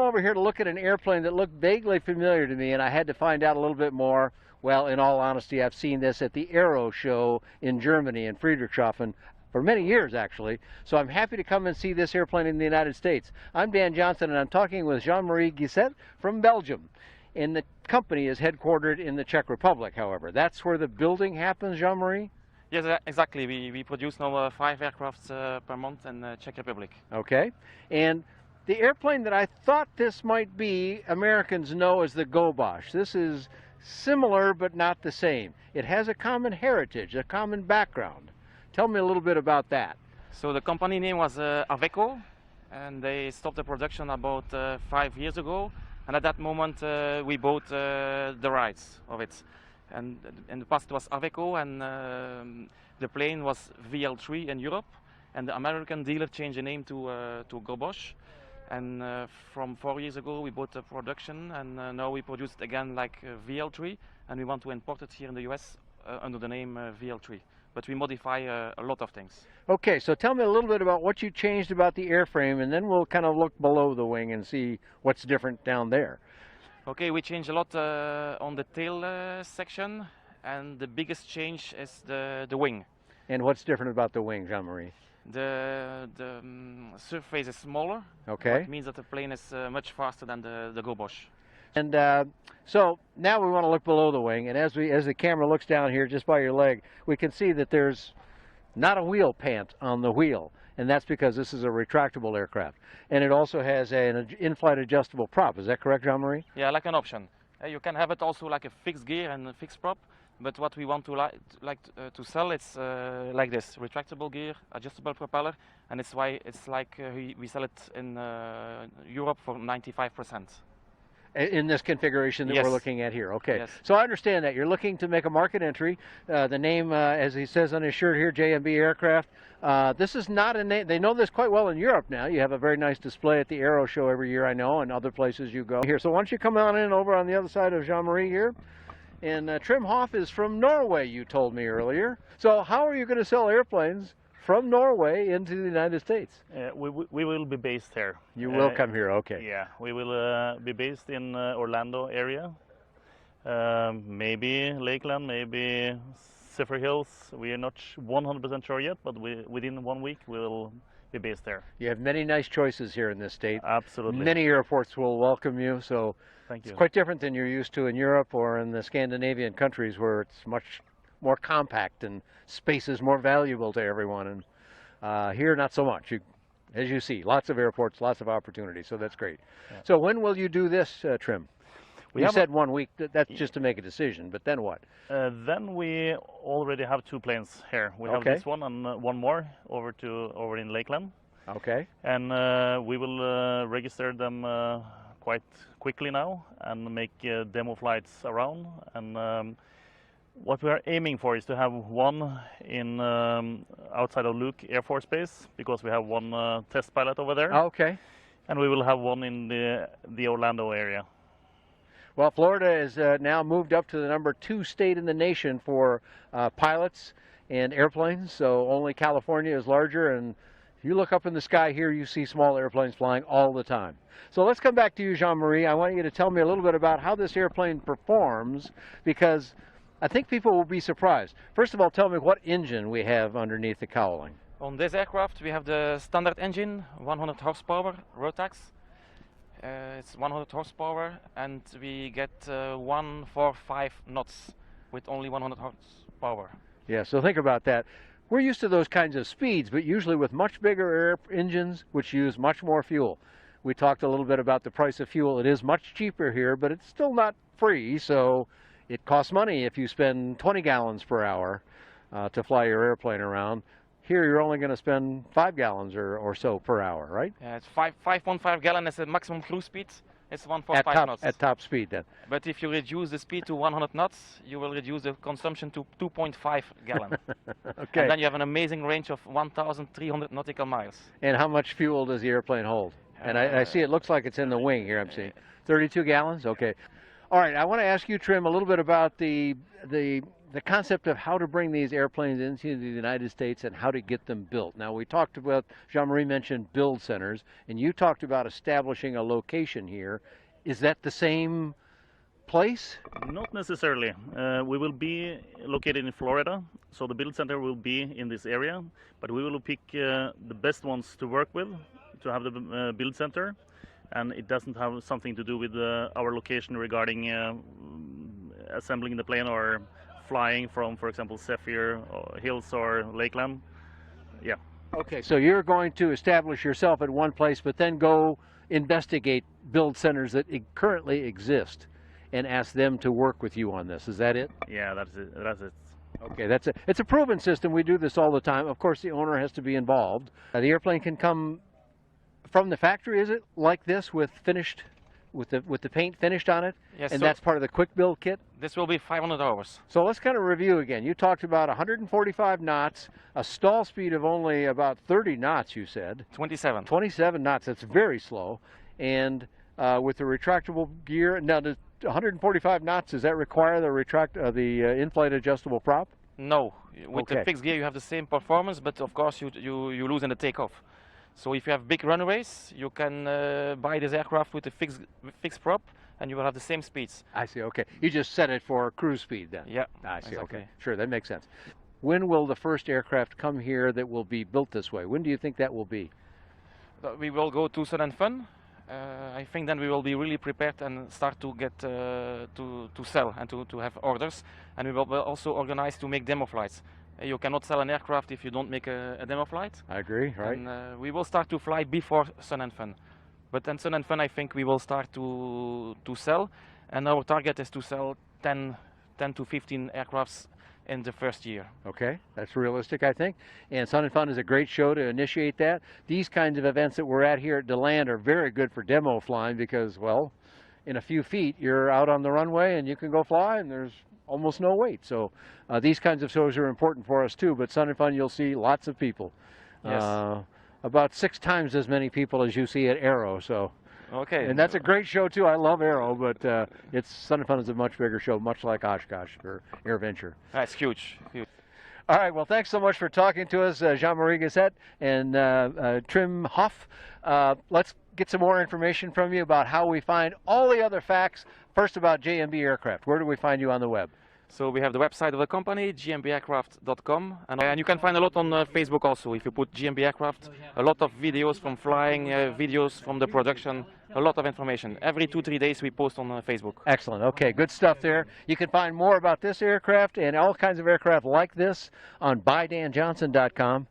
over here to look at an airplane that looked vaguely familiar to me, and I had to find out a little bit more. Well, in all honesty, I've seen this at the Aero Show in Germany, in Friedrichshafen, for many years actually. So I'm happy to come and see this airplane in the United States. I'm Dan Johnson, and I'm talking with Jean-Marie Guisset from Belgium. And the company is headquartered in the Czech Republic, however. That's where the building happens, Jean-Marie? Yes, exactly. We produce now 5 aircrafts per month in the Czech Republic. Okay. And the airplane that I thought this might be, Americans know as the Gobosh. This is similar but not the same. It has a common heritage, a common background. Tell me a little bit about that. So the company name was Aveco, and they stopped the production about 5 years ago. And at that moment we bought the rights of it. And in the past it was Aveco, and the plane was VL3 in Europe. And the American dealer changed the name to Gobosh. And from 4 years ago we bought the production, and now we produce it again like VL3, and we want to import it here in the US under the name VL3. But we modify a lot of things. Okay, so tell me a little bit about what you changed about the airframe, and then we'll kind of look below the wing and see what's different down there. Okay, we changed a lot on the tail section, and the biggest change is the wing. And what's different about the wing, Jean-Marie? The surface is smaller. Okay. It means that the plane is much faster than the Gobosh. And so now we want to look below the wing, and as the camera looks down here just by your leg, we can see that there's not a wheel pant on the wheel, and that's because this is a retractable aircraft. And it also has an in-flight adjustable prop. Is that correct, Jean-Marie? Yeah, like an option. You can have it also like a fixed gear and a fixed prop, but what we want to to sell, it's like this: retractable gear, adjustable propeller, and it's why it's like we sell it in Europe for 95%. In this configuration that Yes. we're looking at here. Okay. Yes. So I understand that you're looking to make a market entry. The name, as he says on his shirt here, JMB Aircraft. This is not a name. They know this quite well in Europe now. You have a very nice display at the Aero Show every year, I know, and other places you go here. So why don't you come on in over on the other side of Jean-Marie here. And Trim Hoff is from Norway, you told me earlier. So how are you going to sell airplanes from Norway into the United States? We will be based here. You will come here, okay. Yeah, we will be based in Orlando area. Maybe Lakeland, maybe Zephyr Hills. We are not 100% sure yet, but within 1 week we will be based there. You have many nice choices here in this state. Absolutely. Many airports will welcome you, so Thank you. it's quite different than you're used to in Europe or in the Scandinavian countries where it's much more compact and space is more valuable to everyone. And here, not so much. As you see, lots of airports, lots of opportunities, so that's great. Yeah. So when will you do this trim? You said 1 week. That's just to make a decision, but then what? Then we already have 2 planes here. We have Okay. this one and one more over in Lakeland. Okay. And we will register them quite quickly now and make demo flights around. And what we are aiming for is to have one in outside of Luke Air Force Base, because we have one test pilot over there. Okay. And we will have one in the Orlando area. Well, Florida is now moved up to the number 2 state in the nation for pilots and airplanes. So only California is larger, and if you look up in the sky here, you see small airplanes flying all the time. So let's come back to you, Jean-Marie. I want you to tell me a little bit about how this airplane performs, because I think people will be surprised. First of all, tell me what engine we have underneath the cowling. On this aircraft we have the standard engine, 100 horsepower Rotax. It's 100 horsepower, and we get 145 knots with only 100 horsepower. Yeah, so think about that. We're used to those kinds of speeds, but usually with much bigger engines which use much more fuel. We talked a little bit about the price of fuel. It is much cheaper here, but it's still not free, so it costs money if you spend 20 gallons per hour to fly your airplane around. Here you're only going to spend 5 gallons or so per hour, right? Yeah, it's 5.5 gallon is the maximum cruise speed. It's 145 knots. At top speed then. But if you reduce the speed to 100 knots, you will reduce the consumption to 2.5 gallon. Okay. And then you have an amazing range of 1,300 nautical miles. And how much fuel does the airplane hold? And I see it looks like it's in the wing here, I'm seeing. 32 gallons? Okay. All right, I want to ask you, Trim, a little bit about the concept of how to bring these airplanes into the United States and how to get them built. Now, we talked about, Jean-Marie mentioned build centers, and you talked about establishing a location here. Is that the same place? Not necessarily. We will be located in Florida, so the build center will be in this area, but we will pick the best ones to work with to have the build center, and it doesn't have something to do with our location regarding assembling the plane or flying from, for example, Zephyr or Hills or Lakeland. Yeah. Okay, so you're going to establish yourself at one place, but then go investigate build centers that currently exist and ask them to work with you on this. Is that it? Yeah, that's it. That's it. Okay, that's it. It's a proven system. We do this all the time. Of course, the owner has to be involved. The airplane can come from the factory, is it, like this, with finished, with the paint finished on it? Yes. And so that's part of the quick build kit? this will be 500 hours. So let's kind of review again. You talked about 145 knots, a stall speed of only about 30 knots, you said. 27. 27 knots, that's very slow. And with the retractable gear, now the 145 knots, does that require the in-flight adjustable prop? No, with Okay. the fixed gear you have the same performance, but of course you lose in the takeoff. So if you have big runways, you can buy this aircraft with a fixed prop, and you will have the same speeds. I see, okay. You just set it for cruise speed then? Yeah, I see, exactly. okay. Sure, that makes sense. When will the first aircraft come here that will be built this way? When do you think that will be? We will go to Sun and Fun. I think then we will be really prepared and start to get to sell and to have orders. And we will also organize to make demo flights. You cannot sell an aircraft if you don't make a demo flight. I agree, right? And we will start to fly before Sun and Fun. But then Sun and Fun, I think we will start to sell. And our target is to sell 10 to 15 aircrafts in the first year. Okay, that's realistic, I think. And Sun and Fun is a great show to initiate that. These kinds of events that we're at here at DeLand are very good for demo flying because, well, in a few feet, you're out on the runway and you can go fly and there's almost no wait. So these kinds of shows are important for us too, but Sun and Fun, you'll see lots of people. Yes. About 6 times as many people as you see at Aero, so. Okay. And that's a great show too. I love Aero, but Sun and Fun is a much bigger show, much like Oshkosh or AirVenture. That's huge. All right, well, thanks so much for talking to us, Jean-Marie Gasset and Trim Hoff. Let's get some more information from you about how we find all the other facts. First about JMB Aircraft. Where do we find you on the web? So we have the website of the company, jmbaircraft.com, and you can find a lot on Facebook also. If you put JMB Aircraft, a lot of videos from flying, videos from the production, a lot of information. Every 2-3 days we post on Facebook. Excellent. Okay, good stuff there. You can find more about this aircraft and all kinds of aircraft like this on buydanjohnson.com.